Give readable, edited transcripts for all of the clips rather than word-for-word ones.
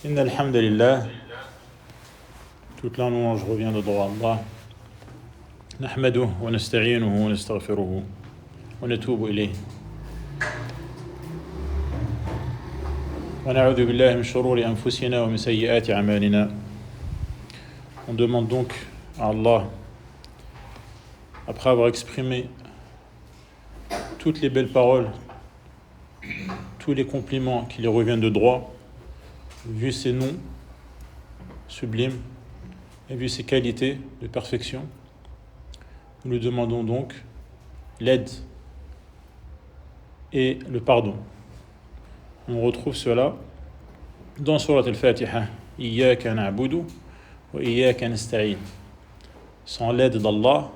Inna alhamdulillah, toute la louange revient de droit à Allah. Nahmaduhu wa nasta'inuhu wa nastaghfiruhu wa natubu ilayh. Wa na'udhu billahi min shururi anfusina wa min sayyiati a'malina. On demande donc à Allah, après avoir exprimé toutes les belles paroles, tous les compliments qui lui reviennent de droit, vu ses noms sublimes et vu ses qualités de perfection, nous lui demandons donc l'aide et le pardon. On retrouve cela dans Surat al-Fatiha. Iyyaka na'budu wa iyyaka nasta'in. Sans l'aide d'Allah,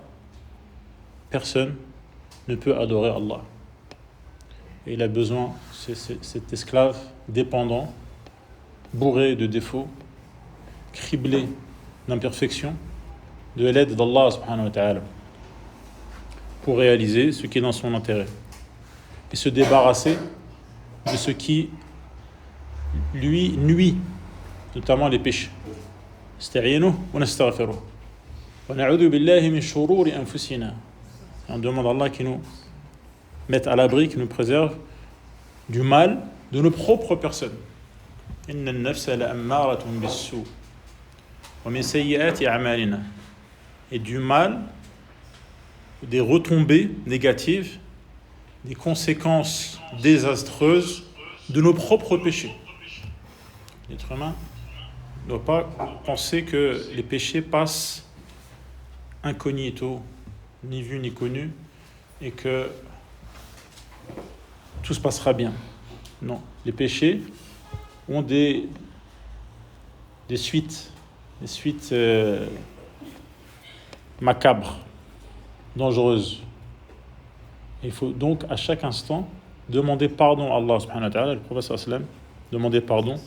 personne ne peut adorer Allah. Et il a besoin, cet esclave dépendant, bourré de défauts, criblé d'imperfections, de l'aide d'Allah subhanahu wa ta'ala pour réaliser ce qui est dans son intérêt et se débarrasser de ce qui lui nuit, notamment les péchés. Ista'inu wa nastaghfiruh wa na'udhu billahi min shururi anfusina. On demande à Allah qui nous mette à l'abri, qui nous préserve du mal de nos propres personnes. Inna an-nafsa la'ammaratun bis-su' wa min sayyiati a'malina. Et du mal, des retombées négatives, des conséquences désastreuses de nos propres péchés. L'être humain ne doit pas penser que les péchés passent incognito, ni vu ni connu, et que tout se passera bien. Non, les péchés ont des suites macabres, dangereuses. Il faut donc à chaque instant demander pardon à Allah subhanahu wa ta'ala, le prophète sallam, demander pardon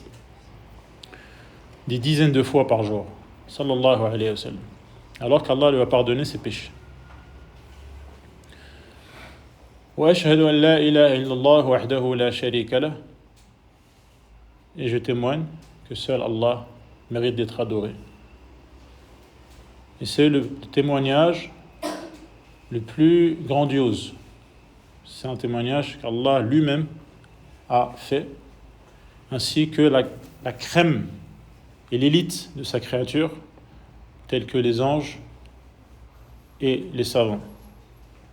des dizaines de fois par jour, sallallahu alayhi wa sallam, alors qu'Allah lui a pardonné ses péchés. وأشهد أن لا إله إلا الله وحده لا شريك له. Et je témoigne que seul Allah mérite d'être adoré. Et c'est le témoignage le plus grandiose. C'est un témoignage qu'Allah lui-même a fait, ainsi que la crème et l'élite de sa créature, tels que les anges et les savants.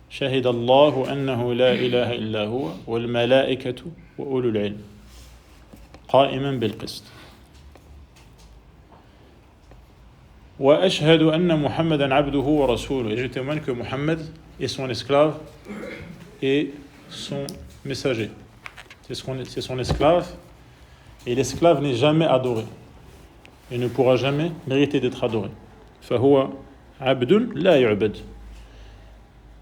شهد الله أنه لا إله إلا هو والملائكة وأولو العلم قائما بالقسط وأشهد أن محمدا عبده ورسوله. Et je témoigne que Muhammad est son esclave et son messager. C'est son esclave, et l'esclave n'est jamais adoré et ne pourra jamais mériter d'être adoré. فهو عبد لا يعبد.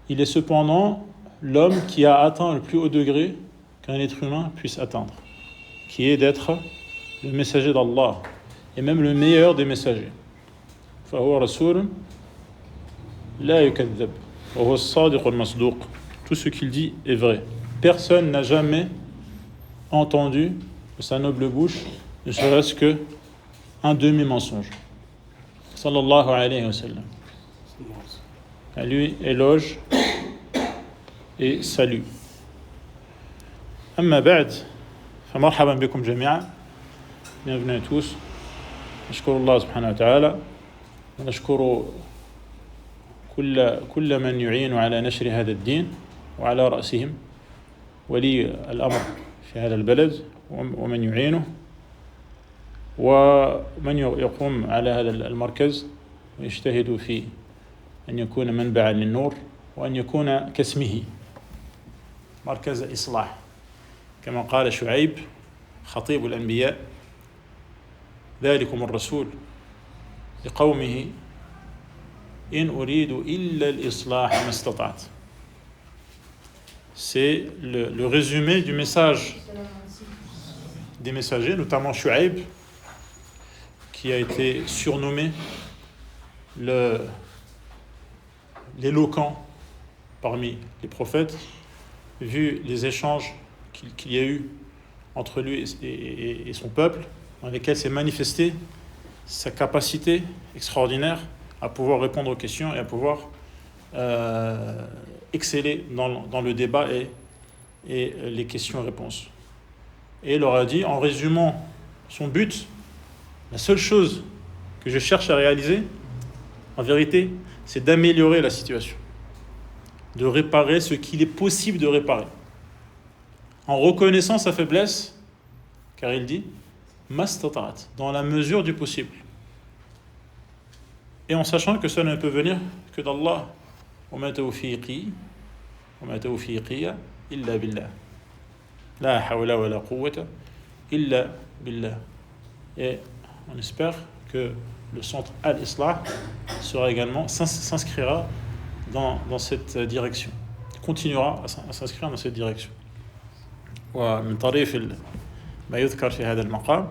Il est cependant l'homme qui a atteint le plus haut degré qu'un être humain puisse atteindre, qui est d'être le messager d'Allah et même le meilleur des messagers. فهو رسول لا يكذب وهو الصادق المصدوق. Tout ce qu'il dit est vrai. Personne n'a jamais entendu de sa noble bouche ne serait-ce que un demi-mensonge. Sallallahu alayhi wa sallam. À lui éloge et salut. أما بعد فمرحبا بكم جميعا. Bienvenue à tous. نشكر الله سبحانه وتعالى ونشكر كل من يعين على نشر هذا الدين وعلى رأسهم ولي الأمر في هذا البلد ومن يعينه ومن يقوم على هذا المركز ويجتهد في أن يكون منبعا للنور وأن يكون كاسمه مركز إصلاح، كما قال شعيب خطيب الأنبياء: ذلكم الرسول لقومه إن أريد إلا الإصلاح ما استطعت. C'est le résumé du message des messagers, notamment Shu'aib, qui a été surnommé l'éloquent parmi les prophètes, vu les échanges qu'il y a eu entre lui et son peuple, dans lesquelles s'est manifestée sa capacité extraordinaire à pouvoir répondre aux questions et à pouvoir exceller dans le débat et les questions-réponses. Et il leur a dit, en résumant son but, la seule chose que je cherche à réaliser, en vérité, c'est d'améliorer la situation, de réparer ce qu'il est possible de réparer. En reconnaissant sa faiblesse, car il dit, mastata'at, dans la mesure du possible. Et en sachant que ça ne peut venir que d'Allah. وَمَا تَوْفِيقِي إِلَّا بِاللَّهِ لَا حَوْلَ وَلَا قُوَّةَ إِلَّا بِاللَّهِ. Et on espère que le centre Al-Islah s'inscrira dans cette direction, continuera à s'inscrire dans cette direction. ومن طريف ما يذكر في هذا المقام,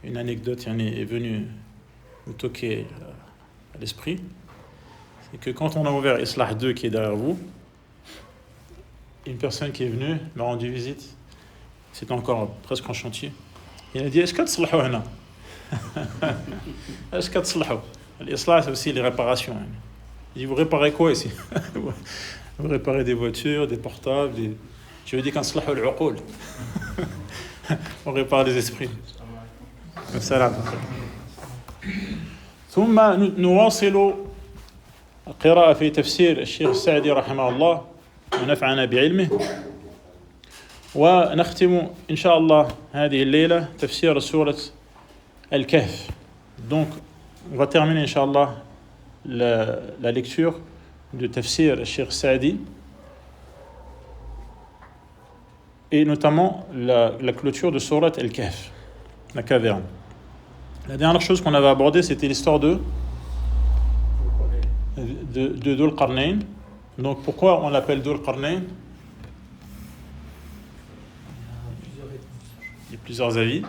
une anecdote est venue nous toquer à l'esprit, c'est que quand on a ouvert Islah 2 qui est derrière vous, une personne qui est venue m'a rendu visite, c'était encore presque en chantier, il a dit est-ce que tu صلحوا هنا est-ce que tu صلحوا l'Islah c'est aussi les réparations. Il dit vous réparez quoi ici? Vous réparez des voitures, des portables, je veux dire quand صلحوا العقول on répare les esprits. السلام. ثم نواصل القراءة في تفسير الشيخ السعدي رحمه الله ونفعنا بعلمه, ونختم إن شاء الله هذه الليلة تفسير سورة الكهف. Donc on va terminer إن شاء الله la lecture de tafsir الشيخ السعدي et notamment la clôture de Surat Al-Kahf, la caverne. La dernière chose qu'on avait abordée, c'était l'histoire de Dhul Qarnayn. Donc pourquoi on l'appelle Dhul Qarnayn? Il y a plusieurs avis.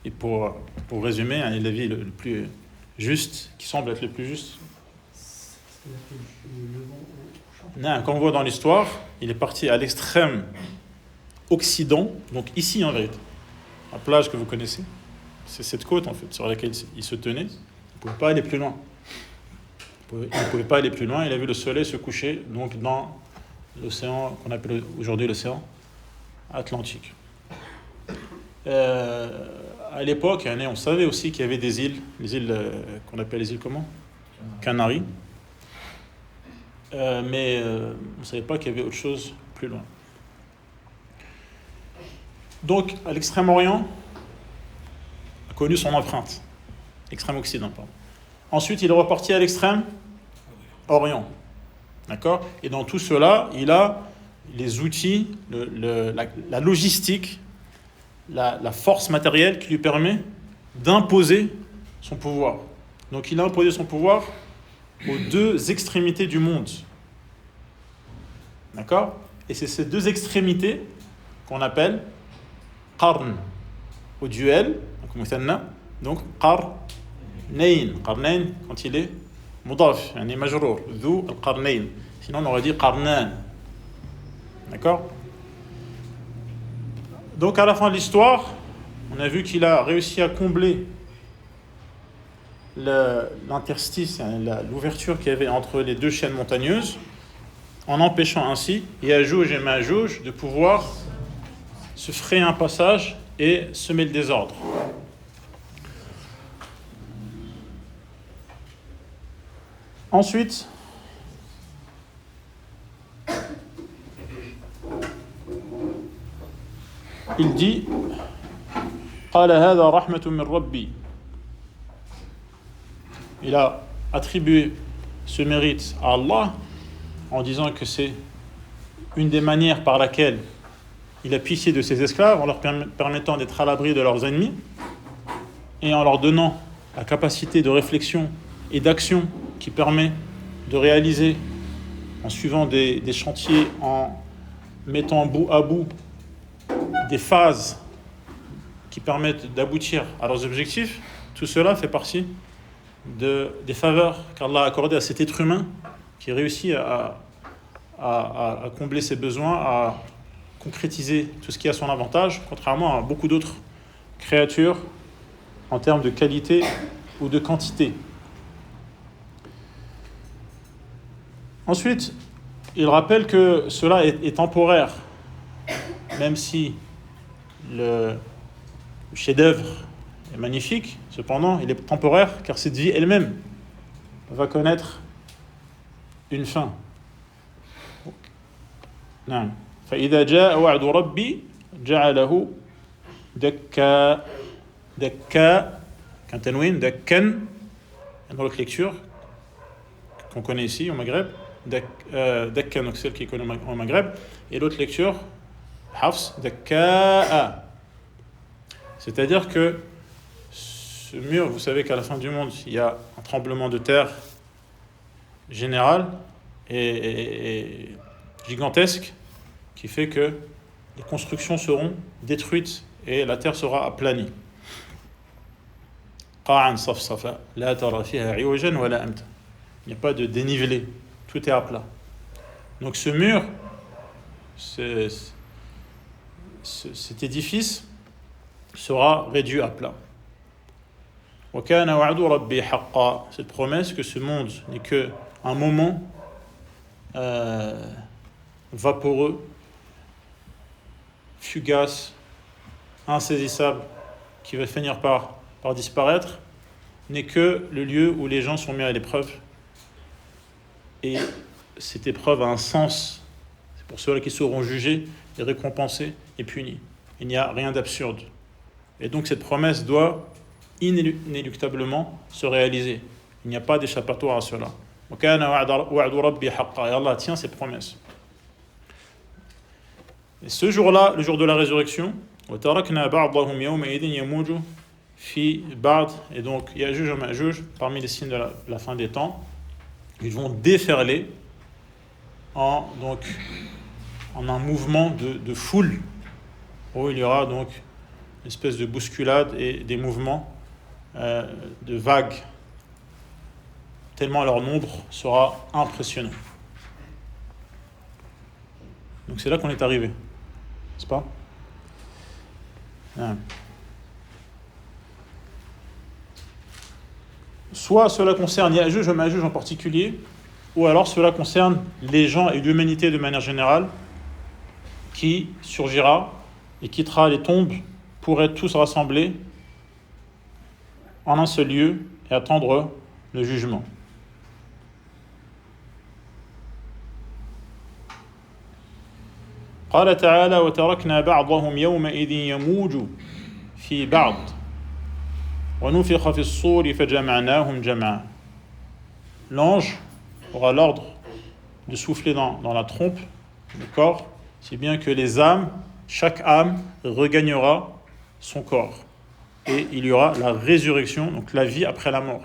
Et pour résumer, l'avis le plus juste, qui semble être le plus juste, quand on voit dans l'histoire, il est parti à l'extrême occident, donc ici en vérité, la plage que vous connaissez, c'est cette côte en fait sur laquelle il se tenait. Il ne pouvait pas aller plus loin. Il ne pouvait pas aller plus loin. Il a vu le soleil se coucher donc dans l'océan qu'on appelle aujourd'hui l'océan Atlantique. À l'époque, on savait aussi qu'il y avait des îles, les îles qu'on appelle les îles comment? Canaries. Mais on ne savait pas qu'il y avait autre chose plus loin. Donc, à l'extrême-orient, a connu son empreinte. Extrême-occident, pardon. Ensuite, il est reparti à l'extrême-orient. D'accord? Et dans tout cela, il a les outils, la logistique, la force matérielle qui lui permet d'imposer son pouvoir. Donc, il a imposé son pouvoir aux deux extrémités du monde. D'accord? Et c'est ces deux extrémités qu'on appelle qarn, au duel, donc qarnayn, qarnayn quand il est mudaf, majrour, dhu al-qarnayn, sinon on aurait dit qarnan. D'accord? Donc à la fin de l'histoire, on a vu qu'il a réussi à combler l'interstice, l'ouverture qu'il y avait entre les deux chaînes montagneuses, en empêchant ainsi Yajouj et Majouj de pouvoir se frayer un passage et semer le désordre. Ensuite, il dit قال هذا رحمة من ربي. Il a attribué ce mérite à Allah en disant que c'est une des manières par laquelle il a pitié de ses esclaves en leur permettant d'être à l'abri de leurs ennemis et en leur donnant la capacité de réflexion et d'action qui permet de réaliser en suivant des chantiers, en mettant bout à bout des phases qui permettent d'aboutir à leurs objectifs. Tout cela fait partie des faveurs qu'Allah a accordées à cet être humain qui réussit à combler ses besoins, à concrétiser tout ce qui a son avantage, contrairement à beaucoup d'autres créatures en termes de qualité ou de quantité. Ensuite, il rappelle que cela est temporaire, même si le chef-d'œuvre est magnifique, cependant il est temporaire car cette vie elle-même va connaître une fin. نعم فإذا جاء وعد ربي جعله دكا دكا كان تنوين دكا dans l'autre lecture qu'on connaît ici au Maghreb دكا donc celle qui est connue au Maghreb et l'autre lecture Hafs دكا c'est-à-dire que ce mur, vous savez qu'à la fin du monde il y a un tremblement de terre général et gigantesque qui fait que les constructions seront détruites et la terre sera aplanie. قاعا صفصفا لا ترى فيها عوجا ولا أمتا. Il n'y a pas de dénivelé, tout est à plat. Donc ce mur, cet édifice sera réduit à plat. وكان وعد ربي حقا. Cette promesse que ce monde n'est que un moment vaporeux, fugace, insaisissable, qui va finir par disparaître, n'est que le lieu où les gens sont mis à l'épreuve. Et cette épreuve a un sens. C'est pour ceux-là qui seront jugés et récompensés et punis. Il n'y a rien d'absurde. Et donc cette promesse doit inéluctablement se réaliser. Il n'y a pas d'échappatoire à cela. Et Allah tient ses promesses. Et ce jour-là, le jour de la résurrection, et donc Ya'juj et Ma'juj, parmi les signes de la fin des temps, ils vont déferler en un mouvement de foule, où il y aura donc une espèce de bousculade et des mouvements de vagues, tellement leur nombre sera impressionnant. Donc c'est là qu'on est arrivé, n'est-ce pas? Soit cela concerne Ya'juj et Ma'juj en particulier, ou alors cela concerne les gens et l'humanité de manière générale, qui surgira et quittera les tombes pour être tous rassemblés en un seul lieu et attendre le jugement. قال تعالى وتركنا بعضهم يومئذ يموج في بعض ونفخ في الصور فجمعناهم جمعا. L'ange aura l'ordre de souffler dans la trompe, le corps, si bien que les âmes, chaque âme regagnera son corps. Et il y aura la résurrection, donc la vie après la mort.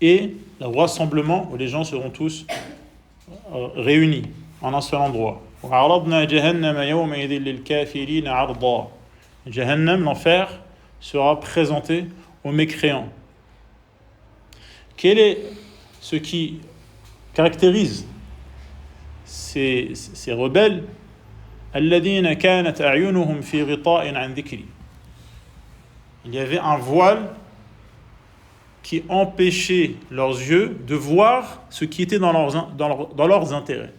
Et le rassemblement où les gens seront tous réunis en un seul endroit. Jahannam, l'enfer, sera présenté aux mécréants. Quel est ce qui caractérise ces rebelles? الذين كانت أعينهم في غطاء عن ذكري. Il y avait un voile qui empêchait leurs yeux de voir ce qui était dans leurs intérêts.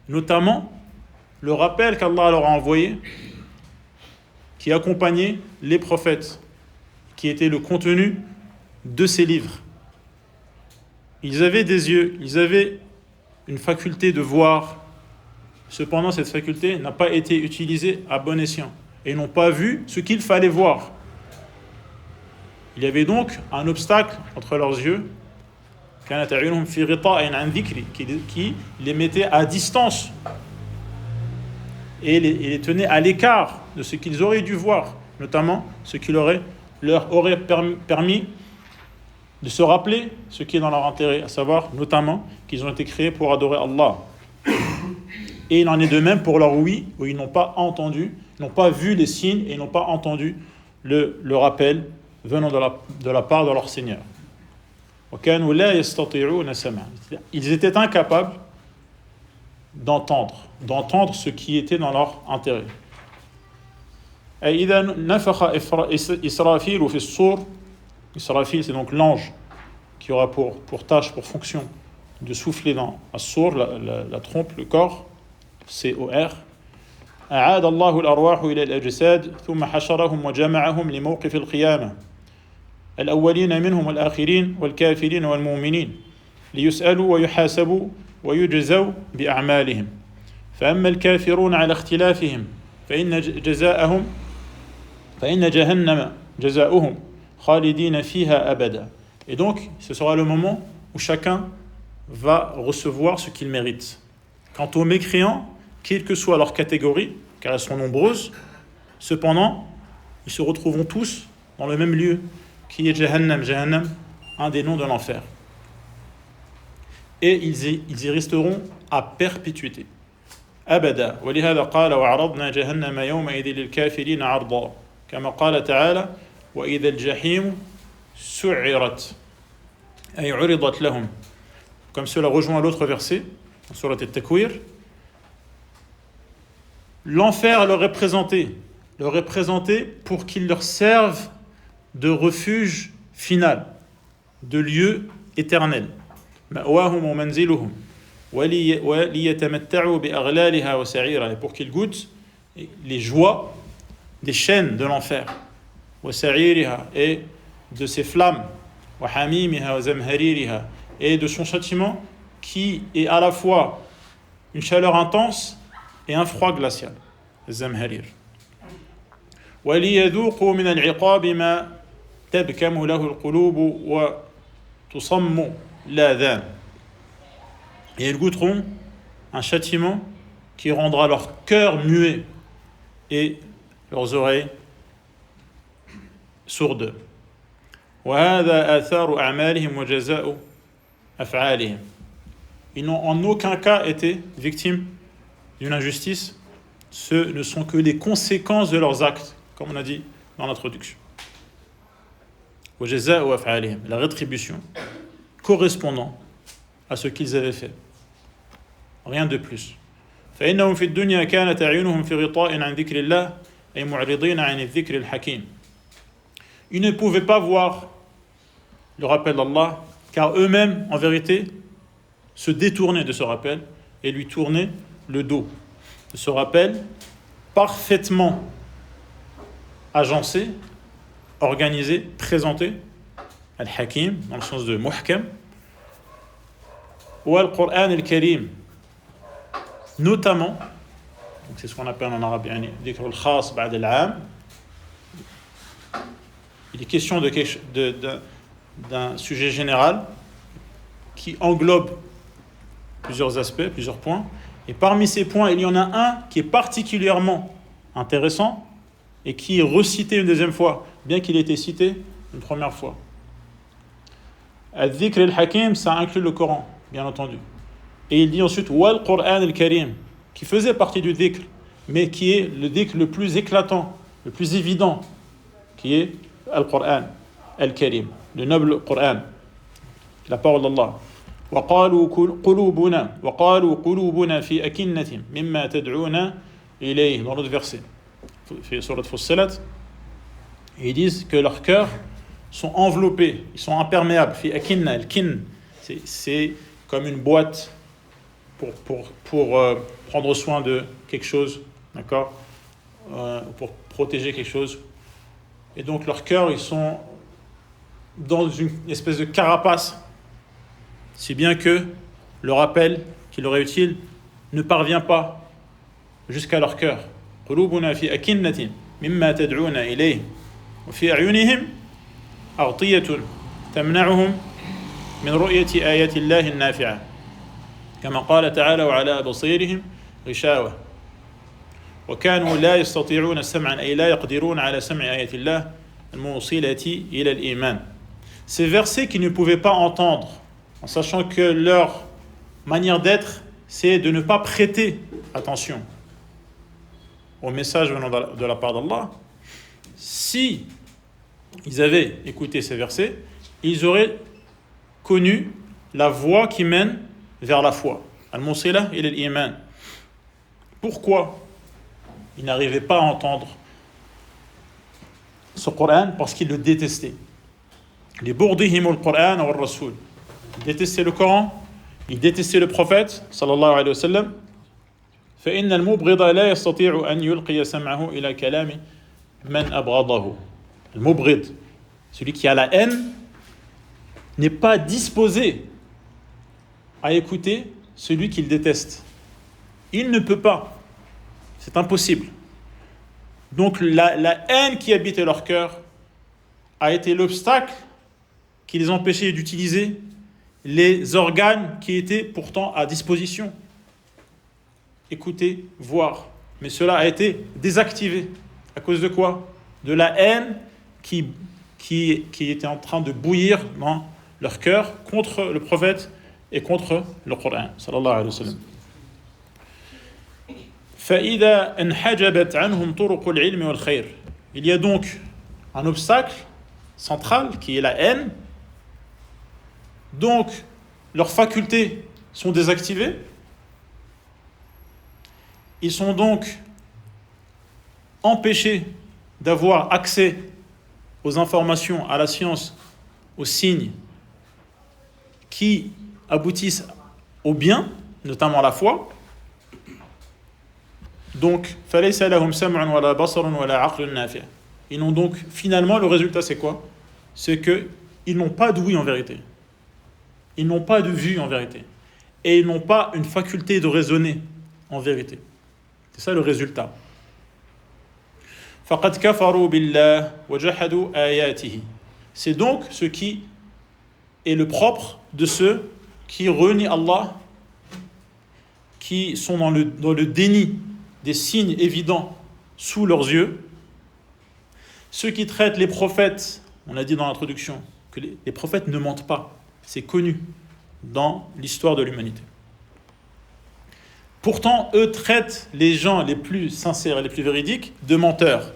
Notamment, le rappel qu'Allah leur a envoyé, qui accompagnait les prophètes, qui était le contenu de ces livres. Ils avaient des yeux, ils avaient une faculté de voir. Cependant, cette faculté n'a pas été utilisée à bon escient. Et n'ont pas vu ce qu'il fallait voir. Il y avait donc un obstacle entre leurs yeux qui les mettait à distance et les tenait à l'écart de ce qu'ils auraient dû voir, notamment ce qui leur aurait permis de se rappeler ce qui est dans leur intérêt, à savoir notamment qu'ils ont été créés pour adorer Allah. Et il en est de même pour leur oui, où ils n'ont pas entendu, n'ont pas vu les signes et n'ont pas entendu le rappel venant de la part de leur Seigneur. Ils étaient incapables d'entendre ce qui était dans leur intérêt. Et إذا نفخ إسرافيل في الصور, Israfil c'est donc l'ange qui aura pour tâche, pour fonction de souffler dans الصور, la trompe, le corps, C-O-R. أعاد الله الأرواح إلى الأجساد ثم حشرهم وجمعهم لموقف القيامة الأولين منهم والآخرين والكافرين والمؤمنين ليسألوا ويحاسبوا ويجزوا بأعمالهم فأما الكافرون على اختلافهم فإن جهنم جزاؤهم خالدين فيها أبدا. Et donc, ce sera le moment où chacun va recevoir ce qu'il mérite. Quant aux mécréants, quelle que soit leur catégorie, car elles sont nombreuses, cependant, ils se retrouveront tous dans le même lieu, qui est Jahannam, un des noms de l'enfer. Et ils y resteront à perpétuité. أبدا ولهذا قال وعرضنا جهنم يومئذ للكافرين عرضا كما قال تعالى وإذا الجحيم سعرت أي عرضت لهم. Comme cela rejoint l'autre verset, sur la Takwir, l'enfer leur est présenté pour qu'il leur serve de refuge final, de lieu éternel. مأواهم ومنزلهم وليتمتعوا بأغلالها وسعيرها, et pour qu'ils goûtent les joies des chaînes de l'enfer, وسعيرها, et de ses flammes, وحميمها وزمهريرها, et de son châtiment qui est à la fois une chaleur intense et un froid glacial, الزمهرير. وليذوقوا من العقاب ما تبكم له القلوب وتصم الآذان. Et ils goûteront un châtiment qui rendra leur cœur muet et leurs oreilles sourdes. وهذا آثار أعمالهم وجزاء أفعالهم. Ils n'ont en aucun cas été victimes d'une injustice. Ce ne sont que les conséquences de leurs actes, comme on a dit dans l'introduction. وجزاء أفعالهم, la rétribution correspondant à ce qu'ils avaient fait. Rien de plus. فإنهم في الدنيا كانت أعينهم في غطاء عن ذكر الله أي معرضين عن الذكر الحكيم. Ils ne pouvaient pas voir le rappel d'Allah, car eux-mêmes, en vérité, se détournaient de ce rappel et lui tournaient le dos. De ce rappel parfaitement agencé, organisé, présenté, al-Hakim, dans le sens de muhkam, ou al-Qur'an al-Karim, notamment, donc c'est ce qu'on appelle en arabe dhikr al-khas ba'd al-'am. Il est question d'un sujet général qui englobe plusieurs aspects, plusieurs points, et parmi ces points, il y en a un qui est particulièrement intéressant et qui est recité une deuxième fois, bien qu'il ait été cité une première fois. Al-Dhikr al-Hakim, ça inclut le Coran, bien entendu. Et il dit ensuite Wal Qur'an al-Karim, qui faisait partie du dhikr, mais qui est le dhikr le plus éclatant, le plus évident, qui est Al-Qur'an al-Karim, le noble Qur'an, la parole d'Allah. وقالوا قلوبنا في أكنة مما تدعونا إليه, dans l'autre verset, sur le Fussilat, ils disent que leurs cœurs sont enveloppés, ils sont imperméables. في أكنة, al-kin, c'est comme une boîte pour prendre soin de quelque chose, d'accord, pour protéger quelque chose. Et donc leurs cœurs, ils sont dans une espèce de carapace, si bien que le rappel qui leur est utile ne parvient pas jusqu'à leur cœur. قلوبنا في أكنة مما تدعون إليه وفي أعينهم أغطية تمنعهم من رؤية آيات الله النافعة كما قال تعالى وعلى أبصيرهم غشاوة وكانوا لا يستطيعون السمع أي لا يقدرون على سمع آيات الله الموصلة إلى الإيمان. Ces versets qu'ils ne pouvaient pas entendre, en sachant que leur manière d'être, c'est de ne pas prêter attention au message venant de la part d'Allah. Si ils avaient écouté ces versets, ils auraient connu la voie qui mène vers la foi. al-Moussila ila al-Iman. Pourquoi il n'arrivait pas à entendre ce Coran? Parce qu'il le détestait. Les bourdihim al-Qur'an wa al-Rasoul. Il détestait le Coran, il détestait le prophète, sallallahu alayhi wa sallam. فإن المبغض لا يستطيع أن يلقي سمعه إلى كلام من أبغضه. Le mubghid, celui qui a la haine, n'est pas disposé à écouter celui qu'il déteste. Il ne peut pas. C'est impossible. Donc la haine qui habitait leur cœur a été l'obstacle qui les empêchait d'utiliser les organes qui étaient pourtant à disposition. Écouter, voir. Mais cela a été désactivé. À cause de quoi? De la haine qui était en train de bouillir dans leur cœur contre le prophète et contre le Coran. Sallallahu alayhi wa sallam. فإذا انحجبت عنهم طرق العلم والخير. Il y a donc un obstacle central qui est la haine. Donc, leurs facultés sont désactivées. Ils sont donc empêchés d'avoir accès aux informations, à la science, aux signes qui aboutissent au bien, notamment la foi. Donc, فَلَيْسَ لَهُمْ سَمْعٌ وَلَا بَصَرٌ وَلَا عَقْلٌ نَافِعٌ. Ils n'ont donc, finalement, le résultat c'est quoi? C'est qu'ils n'ont pas d'ouïe en vérité. Ils n'ont pas de vue en vérité. Et ils n'ont pas une faculté de raisonner en vérité. C'est ça le résultat. فَقَدْ كَفَرُوا بِاللَّهِ وَجَحَدُوا آيَاتِهِ. C'est donc ce qui est le propre de ceux qui renient Allah, qui sont dans le déni des signes évidents sous leurs yeux. Ceux qui traitent les prophètes, on l'a dit dans l'introduction, que les prophètes ne mentent pas. C'est connu dans l'histoire de l'humanité. Pourtant, eux traitent les gens les plus sincères et les plus véridiques de menteurs.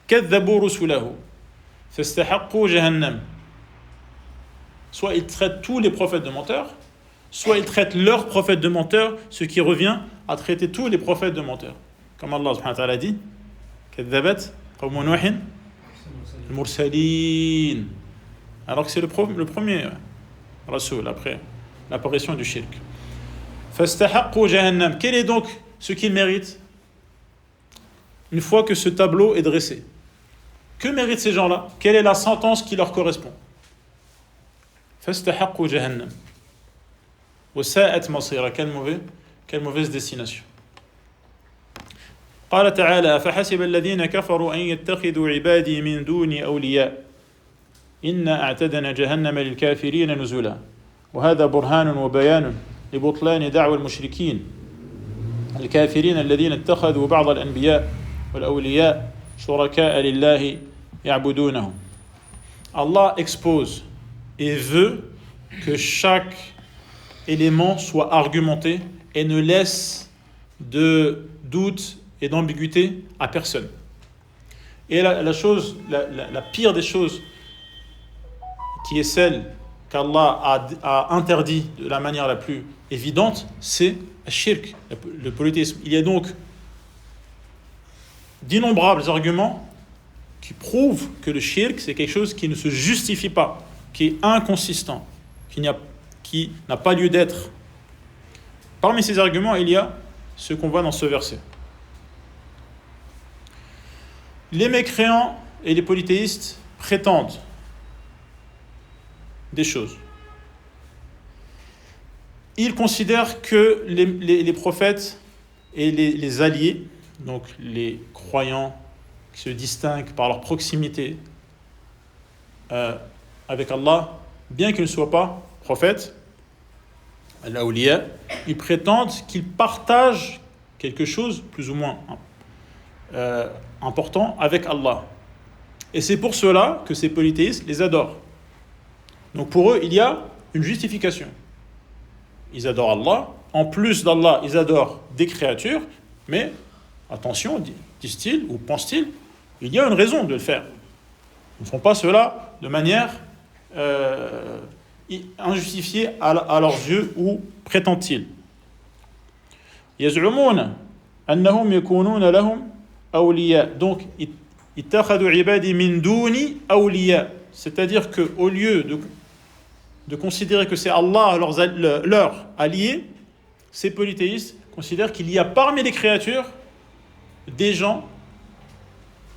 كَذَّبُوا رُسُلَهُ فَاسْتَحَقُّوا جَهَنَّمَ. Soit ils traitent tous les prophètes de menteurs, soit ils traitent leurs prophètes de menteurs, ce qui revient à traiter tous les prophètes de menteurs. Comme Allah subhanahu wa ta'ala dit, كَذَّبَتْ قَوْمُ نُوحٍ الْمُرْسَلِينَ. Alors que c'est le premier Rasoul après l'apparition du shirk. فَاسْتَحَقُّوا جَهَنَّمَ. Quel est donc ce qu'ils méritent une fois que ce tableau est dressé? Que méritent ces gens-là? Quelle est la sentence qui leur correspond? فَاسْتَحَقُّوا جَهَنَّمَ وَسَاءَتْ مَصِيرًا. Quelle mauvaise destination. قال تعالى فحسب الذين كفروا أن يتخذوا عبادي من دوني أولياء إنا أعتدنا جهنم للكافرين نزلا وهذا برهان وبيان لبطلان دعوى المشركين الكافرين الذين اتخذوا بعض الأنبياء والأولياء شركاء لله يعبدونهم. Allah expose et veut que chaque élément soit argumenté et ne laisse de doute et d'ambiguïté à personne. Et la pire des choses, qui est celle qu'Allah a interdit de la manière la plus évidente, c'est le shirk, le polythéisme. Il y a donc d'innombrables arguments qui prouvent que le shirk, c'est quelque chose qui ne se justifie pas, qui est inconsistant, qui n'a pas lieu d'être. Parmi ces arguments, il y a ce qu'on voit dans ce verset. Les mécréants et les polythéistes prétendent des choses. Ils considèrent que les prophètes et les alliés, donc les croyants qui se distinguent par leur proximité avec Allah, bien qu'ils ne soient pas prophètes, al-awliya, ils prétendent qu'ils partagent quelque chose plus ou moins important avec Allah. Et c'est pour cela que ces polythéistes les adorent. Donc pour eux, il y a une justification. Ils adorent Allah. En plus d'Allah, ils adorent des créatures. Mais, attention, disent-ils, ou pensent-ils, il y a une raison de le faire. Ils ne font pas cela de manière injustifiés à leurs yeux, ou prétendent-ils. يزعمون أنهم يكونون لهم أولياء. Donc, اتخذوا عبادي من دوني أولياء. C'est-à-dire qu'au lieu de considérer que c'est Allah leur allié, ces polythéistes considèrent qu'il y a parmi les créatures des gens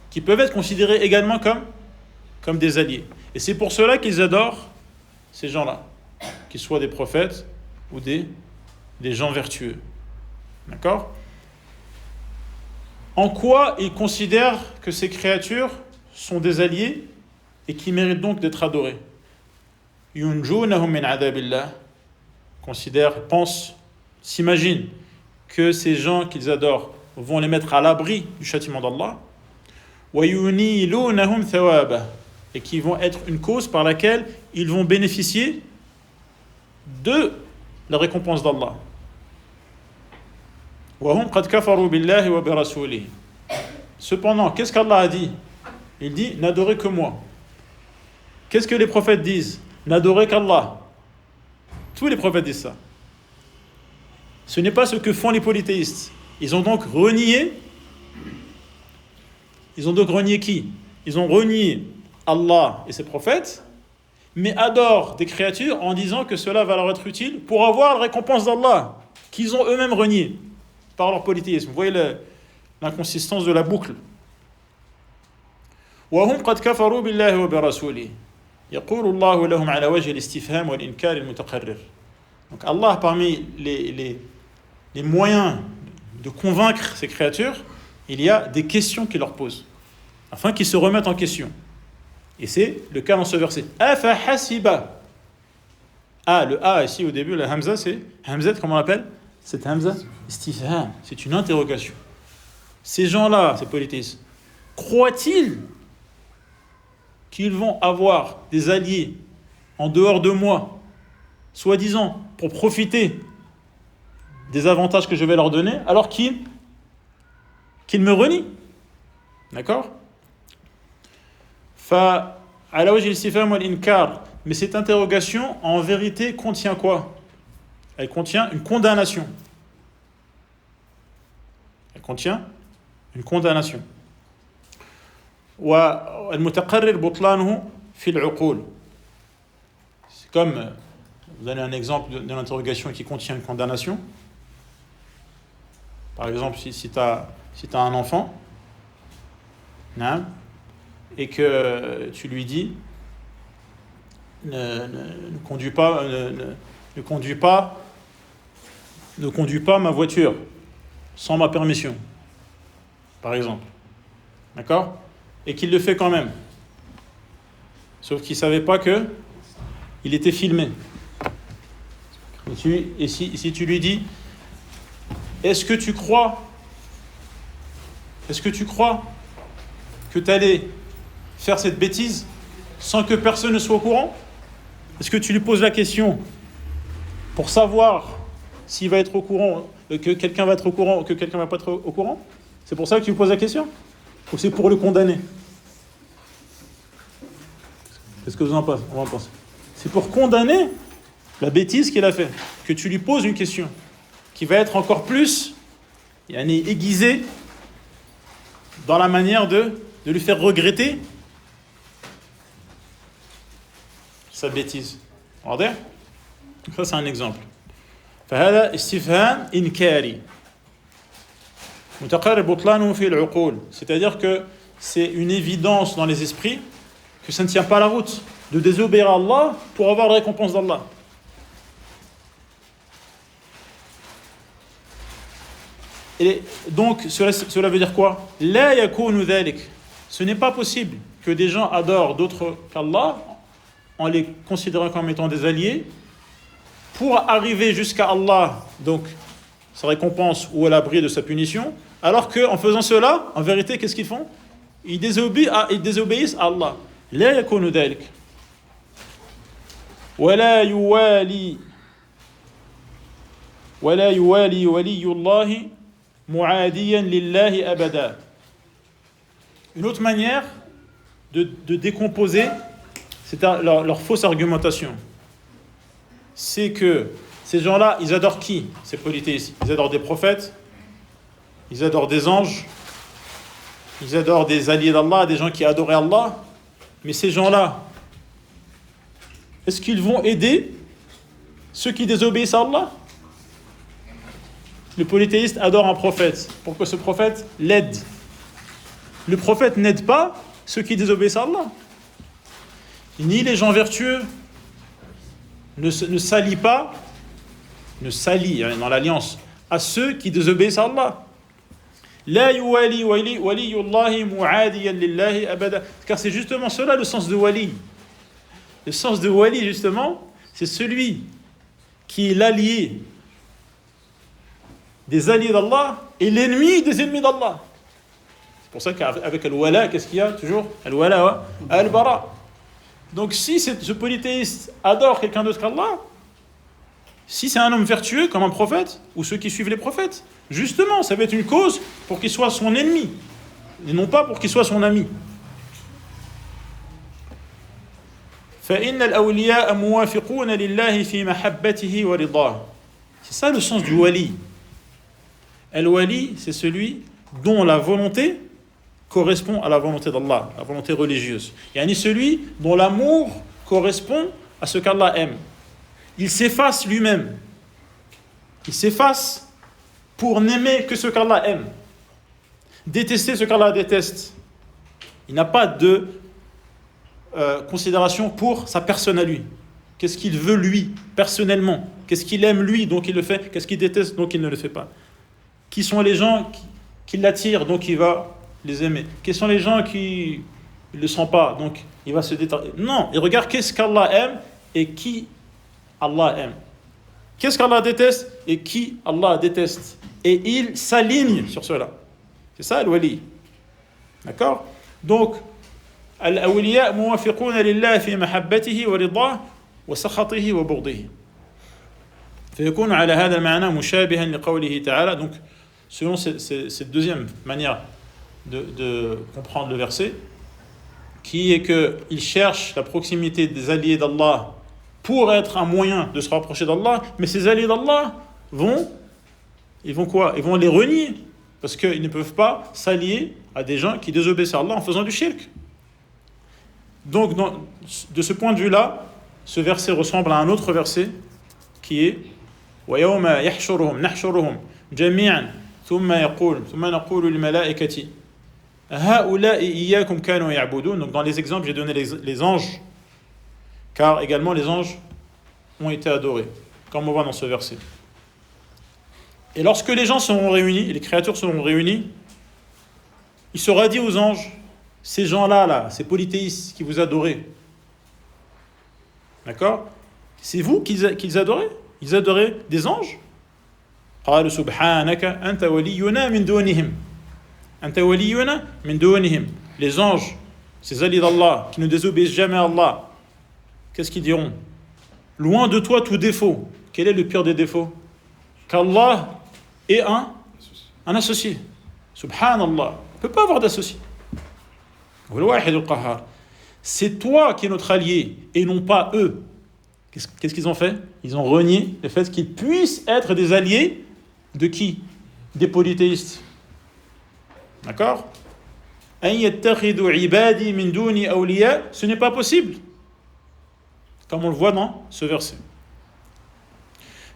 qui peuvent être considérés également comme des alliés. Et c'est pour cela qu'ils adorent ces gens-là, qu'ils soient des prophètes ou des gens vertueux. D'accord ? En quoi ils considèrent que ces créatures sont des alliés et qui méritent donc d'être adorés ? Yunjunahum min adabillah, considèrent, pensent, s'imaginent que ces gens qu'ils adorent vont les mettre à l'abri du châtiment d'Allah. Wa yunilunahum thawaba, et qui vont être une cause par laquelle ils vont bénéficier de la récompense d'Allah. وَهُمْ قَدْ كَفَرُوا بِاللَّهِ وَبِرَسُولِهِ. Cependant, qu'est-ce qu'Allah a dit ? Il dit, n'adorez que moi. Qu'est-ce que les prophètes disent ? N'adorez qu'Allah. Tous les prophètes disent ça. Ce n'est pas ce que font les polythéistes. Ils ont donc renié qui ? Ils ont renié Allah et ses prophètes, mais adorent des créatures en disant que cela va leur être utile pour avoir la récompense d'Allah, qu'ils ont eux-mêmes renié par leur polythéisme. Vous voyez l'inconsistance de la boucle. وهم قد كفروا بالله وبرسوله يقول الله لهم على وجه الاستفهام والإنكار المتقرر. Donc Allah, parmi les moyens de convaincre ces créatures, il y a des questions qu'il leur pose, afin qu'ils se remettent en question. Et c'est le cas dans ce verset. Afa hasiba. Le A ici au début, la hamza, c'est hamza, comment on l'appelle ? Cette hamza, istifham, c'est une interrogation. Ces gens-là, ces polythéistes, croient-ils qu'ils vont avoir des alliés en dehors de moi, soi-disant pour profiter des avantages que je vais leur donner, alors qu'ils me renient ? D'accord ? Fa ala wajhi al-istifham wal-inkar. Mais cette interrogation, en vérité, contient quoi ? Elle contient une condamnation. Elle contient une condamnation. وَالْمُتَقَرِّرْ بُطْلَانُهُ فِي الْعُقُولِ. C'est comme, vous donnez un exemple d'une interrogation qui contient une condamnation. Par exemple, si tu as un enfant, et que tu lui dis ne conduis pas ma voiture sans ma permission, par exemple, d'accord, et qu'il le fait quand même, sauf qu'il ne savait pas que il était filmé. Et si tu lui dis, est-ce que tu crois que tu allais faire cette bêtise sans que personne ne soit au courant ? Est-ce que tu lui poses la question pour savoir s'il va être au courant, que quelqu'un va être au courant ou que quelqu'un va pas être au courant ? C'est pour ça que tu lui poses la question ? Ou c'est pour le condamner ? Qu'est-ce que vous en pensez ? C'est pour condamner la bêtise qu'il a fait, que tu lui poses une question qui va être encore plus aiguisée dans la manière de lui faire regretter sa bêtise. واضح؟ Ça c'est un exemple. فهذا استفهام إنكاري متقرر بطلانه في العقول. C'est-à-dire que c'est une évidence dans les esprits que ça ne tient pas la route de désobéir à Allah pour avoir la récompense d'Allah. Et donc cela veut dire quoi ? لا يكون ذلك. Ce n'est pas possible que des gens adorent d'autres qu'Allah en les considérant comme étant des alliés pour arriver jusqu'à Allah, donc sa récompense, ou à l'abri de sa punition, alors qu'en faisant cela, en vérité, qu'est-ce qu'ils font ? Ils désobéissent à Allah. لا يكون ذلك. ولا يوالي ولي الله معاديا لله أبدا. Une autre manière de décomposer, c'est leur fausse argumentation. c'est que ces gens-là, ils adorent qui? Ces polythéistes. Ils adorent des prophètes, ils adorent des anges, ils adorent des alliés d'Allah, des gens qui adoraient Allah. Mais ces gens-là, est-ce qu'ils vont aider ceux qui désobéissent à Allah? Le polythéiste adore un prophète pour que ce prophète l'aide. Le prophète n'aide pas ceux qui désobéissent à Allah. Ni les gens vertueux ne s'allient pas, ne s'allient dans l'alliance à ceux qui désobéissent à Allah. La yuwali waliyullahi mu'adiyan lillahi abada. Car c'est justement cela le sens de wali. Le sens de wali, justement, c'est celui qui est l'allié des alliés d'Allah et l'ennemi des ennemis d'Allah. C'est pour ça qu'avec al-wala, qu'est-ce qu'il y a toujours? Al-wala, al-bara. Donc si ce polythéiste adore quelqu'un d'autre qu'Allah, si c'est un homme vertueux comme un prophète, ou ceux qui suivent les prophètes, justement, ça va être une cause pour qu'il soit son ennemi, et non pas pour qu'il soit son ami. فَإِنَّ الْأَوْلِيَاءَ مُوَافِقُونَ لِلَّهِ فِي مَحَبَّتِهِ وَرِضَاهِ. C'est ça le sens du wali. Al-wali, c'est celui dont la volonté correspond à la volonté d'Allah, la volonté religieuse. Yani celui dont l'amour correspond à ce qu'Allah aime. Il s'efface lui-même. Il s'efface pour n'aimer que ce qu'Allah aime. Détester ce qu'Allah déteste. Il n'a pas de considération pour sa personne à lui. Qu'est-ce qu'il veut lui, personnellement? Qu'est-ce qu'il aime lui, donc il le fait? Qu'est-ce qu'il déteste, donc il ne le fait pas? Qui sont les gens qui l'attirent, donc il va les aimer? Quels sont les gens qui ne le sentent pas, donc il va se détacher? Non, il regarde qu'est-ce qu'Allah aime et qui Allah aime. Qu'est-ce qu'Allah déteste et qui Allah déteste. Et il s'aligne sur cela. C'est ça al-wali. D'accord? Donc, al-awliya muwafiquna lillah fi mahabbatihi wa ridah wa sakhatihi wa bughdihi. فيكون على هذا المعنى مشابها لقوله تعالى. Donc, selon cette deuxième manière de comprendre le verset, qui est qu'il cherche la proximité des alliés d'Allah pour être un moyen de se rapprocher d'Allah, mais ces alliés d'Allah ils vont quoi? Ils vont les renier, parce qu'ils ne peuvent pas s'allier à des gens qui désobéissent à Allah en faisant du shirk. Donc, de ce point de vue-là, ce verset ressemble à un autre verset qui est وَيَوْمَ يَحْشُرُهُمْ نَحْشُرُهُمْ جَمِيعًا ثُمَّ نَقُولُ لِلْمَلَائِكَةِ هَؤُلَاءِ إِيَّاكُمْ كَانُوا يَعْبُدُونَ. Donc dans les exemples, j'ai donné les anges, car également les anges ont été adorés, comme on voit dans ce verset. Et lorsque les gens seront réunis, et les créatures seront réunies, il sera dit aux anges, ces gens-là, ces polythéistes qui vous adorez, d'accord? C'est vous qu'ils adoraient? Ils adoraient des anges? قالوا سبحانك أنت ولينا من دونهم أنت ولينا من دونهم. Les anges, ces alliés d'Allah, qui ne désobéissent jamais à Allah, qu'est-ce qu'ils diront? Loin de toi tout défaut. Quel est le pire des défauts? Qu'Allah est un associé. Subhanallah. On ne peut pas avoir d'associé. C'est toi qui es notre allié et non pas eux. Qu'est-ce qu'ils ont fait? Ils ont renié le fait qu'ils puissent être des alliés de qui? Des polythéistes. D'accord? Ce n'est pas possible. Comme on le voit dans ce verset.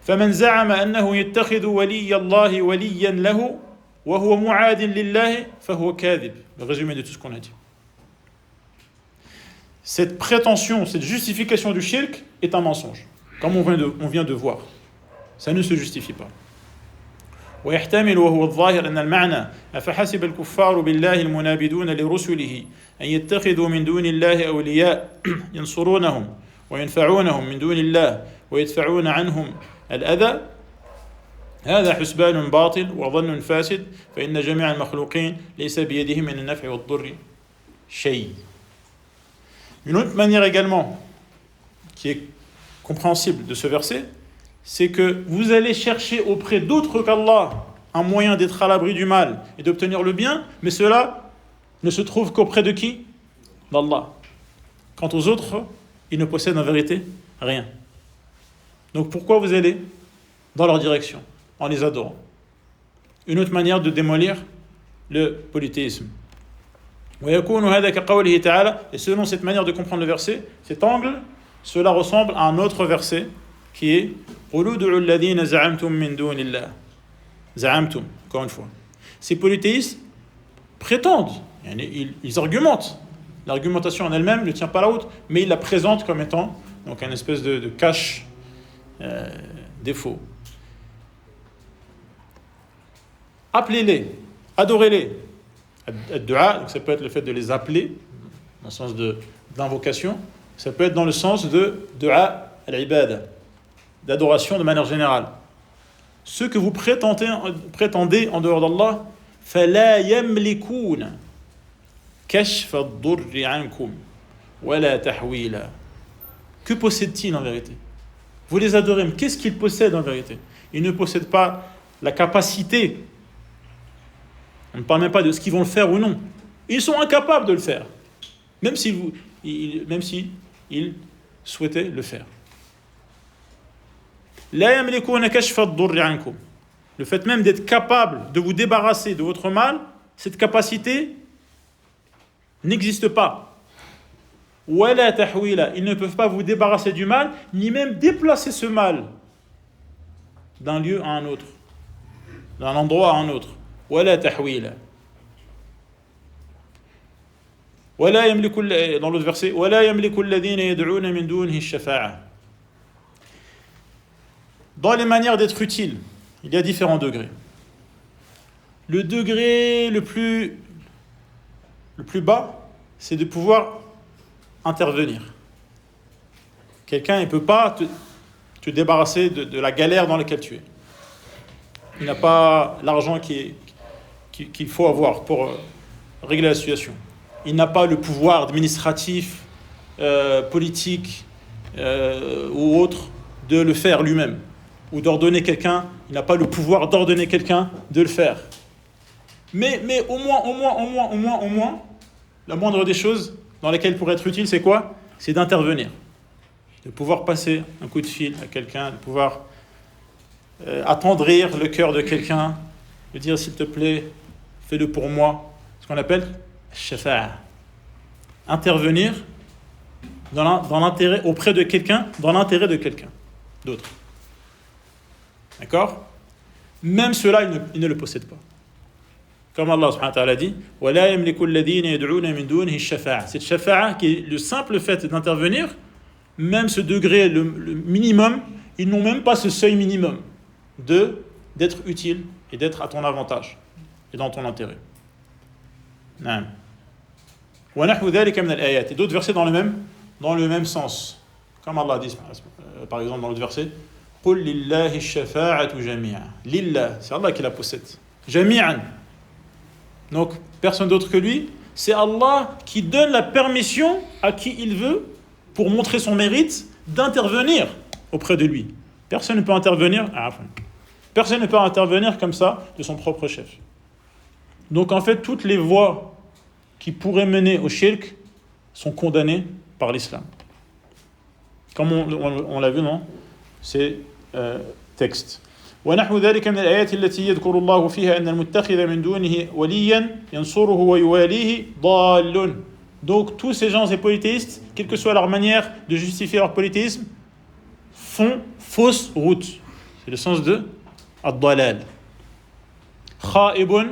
فمن زعم أنه يتخذ ولي الله وليا له وهو معاد لله فهو كاذب. Le résumé de tout ce qu'on a dit. Cette prétention, cette justification du shirk est un mensonge, comme on vient de voir. Ça ne se justifie pas. ويحتمل وهو الظاهر أن المعنى أفحسب الكفار بالله المنابذون لرسله أن يتخذوا من دون الله أولياء ينصرونهم وينفعونهم من دون الله ويدفعون عنهم الأذى هذا حسبان باطل وظن فاسد فإن جميع المخلوقين ليس بيدهم من النفع والضر شيء. Une autre manière également qui est compréhensible de ce verset, c'est que vous allez chercher auprès d'autres qu'Allah un moyen d'être à l'abri du mal et d'obtenir le bien, mais cela ne se trouve qu'auprès de qui? D'Allah. Quant aux autres, ils ne possèdent en vérité rien. Donc pourquoi vous allez dans leur direction, en les adorant? Une autre manière de démolir le polythéisme. Et selon cette manière de comprendre le verset, cet angle, cela ressemble à un autre verset qui est Za'amtum, encore une fois. Ces polythéistes prétendent, ils argumentent. L'argumentation en elle-même ne tient pas la route, mais ils la présentent comme étant donc une espèce de cache défaut. Appelez-les, adorez-les. Ad-du'a, donc ça peut être le fait de les appeler, dans le sens d'invocation, ça peut être dans le sens de du'a al-ibada, d'adoration de manière générale. Ceux que vous prétendez en dehors d'Allah, فَلَا يَمْلِكُونَ كَشْفَ الضُّرِّ عَنْكُمْ وَلَا تَحْوِيلًا. Que possèdent-ils en vérité? Vous les adorez, mais qu'est-ce qu'ils possèdent en vérité? Ils ne possèdent pas la capacité. On ne parle même pas de ce qu'ils vont le faire ou non. Ils sont incapables de le faire, même s'ils souhaitaient le faire. لا يملكون كشف الضر عنكم. Le fait même d'être capable de vous débarrasser de votre mal, cette capacité n'existe pas. ولا تحويلا. Ils ne peuvent pas vous débarrasser du mal, ni même déplacer ce mal d'un lieu à un autre, d'un endroit à un autre. ولا تحويلا. ولا يملك, dans l'autre verset, ولا يملك الذين يدعون من دونه الشفاعة. Dans les manières d'être utile, il y a différents degrés. Le degré le plus bas, c'est de pouvoir intervenir. Quelqu'un ne peut pas te débarrasser de la galère dans laquelle tu es. Il n'a pas l'argent qu'il faut avoir pour régler la situation. Il n'a pas le pouvoir administratif, politique ou autre de le faire lui-même. Ou d'ordonner quelqu'un, il n'a pas le pouvoir d'ordonner quelqu'un de le faire. Mais au moins, la moindre des choses dans lesquelles il pourrait être utile, c'est quoi? C'est d'intervenir. De pouvoir passer un coup de fil à quelqu'un, de pouvoir attendrir le cœur de quelqu'un, de dire s'il te plaît, fais-le pour moi. Ce qu'on appelle shafa'a. Intervenir dans l'intérêt, auprès de quelqu'un, dans l'intérêt de quelqu'un d'autre. D'accord? Même cela, il ne le possède pas. Comme Allah subhanahu wa ta'ala dit, وَلَا يَمْلِكُ الَّذِينَ يَدْعُونَ مِن دُونِهِ الشَّفَاعَةَ. Cette shafa'a, qui est le simple fait d'intervenir, même ce degré, le minimum, ils n'ont même pas ce seuil minimum d'être utile et d'être à ton avantage et dans ton intérêt. Non. وَنَحْوُ ذَلِكَ مِنَ الْآيَاتِ. Et d'autres versets dans le même sens. Comme Allah dit, par exemple, dans l'autre verset, قُلْ لِلَّهِ الشَّفَاعَةُ جَمِيعًا. Lillah, c'est Allah qui la possède. Jami'an. Donc, personne d'autre que lui, c'est Allah qui donne la permission à qui il veut, pour montrer son mérite, d'intervenir auprès de lui. Personne ne peut intervenir comme ça de son propre chef. Donc, en fait, toutes les voies qui pourraient mener au shirk sont condamnées par l'islam. Comme on l'a vu dans ces textes. ونحو ذلك من الآيات التي يذكر الله فيها أن المتخذ من دونه وليا ينصره ويواليه ضال. Donc tous ces gens et polythéistes, quelle que soit leur manière de justifier leur polythéisme, font fausse route. C'est le sens de ad-dalal. Kha'ibun,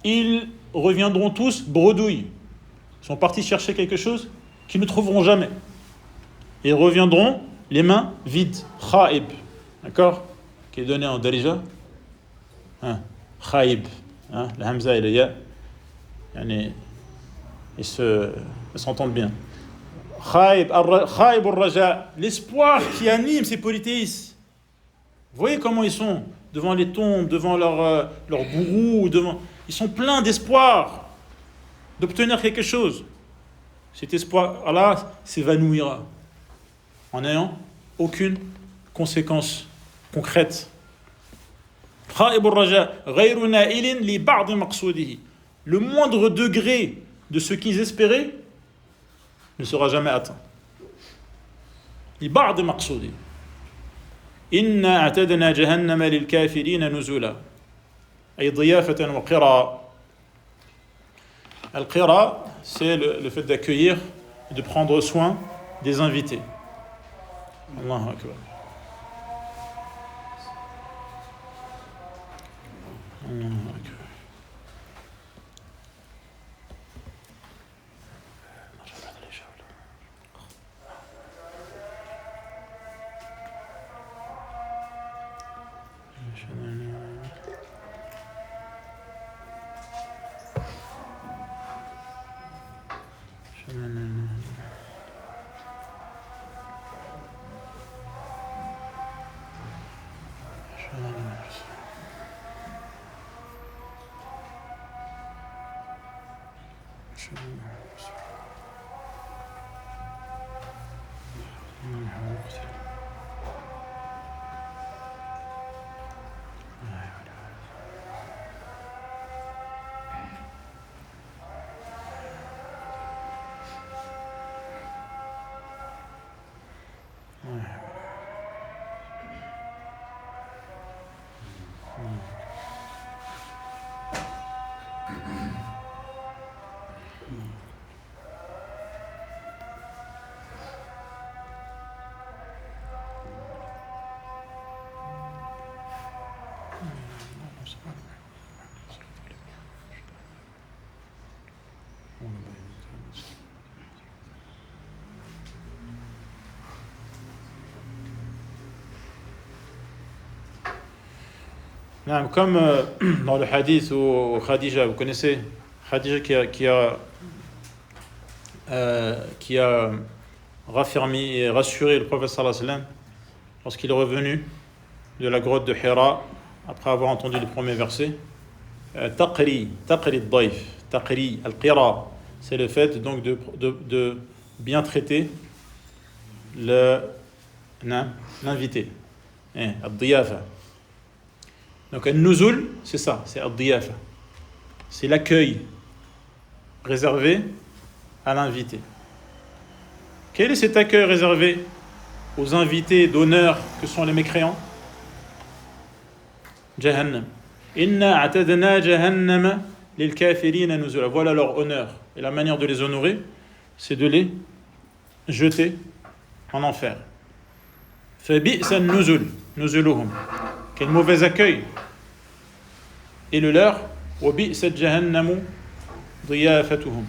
ils reviendront tous bredouilles. Ils sont partis chercher quelque chose qu'ils ne trouveront jamais. Ils reviendront les mains vides. Kha'ib, d'accord, qui est donné en darija. Kha'ib, la hamza et le ya, ils s'entendent bien. Kha'ib al-raja, l'espoir qui anime ces polythéistes. Vous voyez comment ils sont devant les tombes, devant leur gourou, ils sont pleins d'espoir d'obtenir quelque chose. Cet espoir-là s'évanouira en n'ayant aucune conséquence concrète. Kha'ib al-raja ghayru na'ilin li ba'd maqsudihi. Le moindre degré de ce qu'ils espéraient ne sera jamais atteint. Li ba'd maqsudihi. إنا أعتدنا جهنم للكافرين نزلا أي ضيافة وقرا. Al-Qira, c'est le fait d'accueillir et de prendre soin des invités. Allahu Akbar. Allahu Akbar. Comme dans le hadith où Khadija, vous connaissez Khadija qui a raffermi et rassuré le prophète sallallahu alayhi wa sallam lorsqu'il est revenu de la grotte de Hira après avoir entendu le premier verset. Taqri ad-daif, taqri al-qira, c'est le fait donc de bien traiter l'invité, ad-diyafa. Donc al-nuzul, c'est ça, c'est ad-diyafa, c'est l'accueil réservé à l'invité. Quel est cet accueil réservé aux invités d'honneur que sont les mécréants? Jahannam. Inna a'tadna jahannama lil kafirina nuzula. Voilà leur honneur. Et la manière de les honorer, c'est de les jeter en enfer. Fa bi'sa nuzul, nuzuluhum. Quel mauvais accueil. Et le leur, wa bi'sa jahannamu diyafatuhum.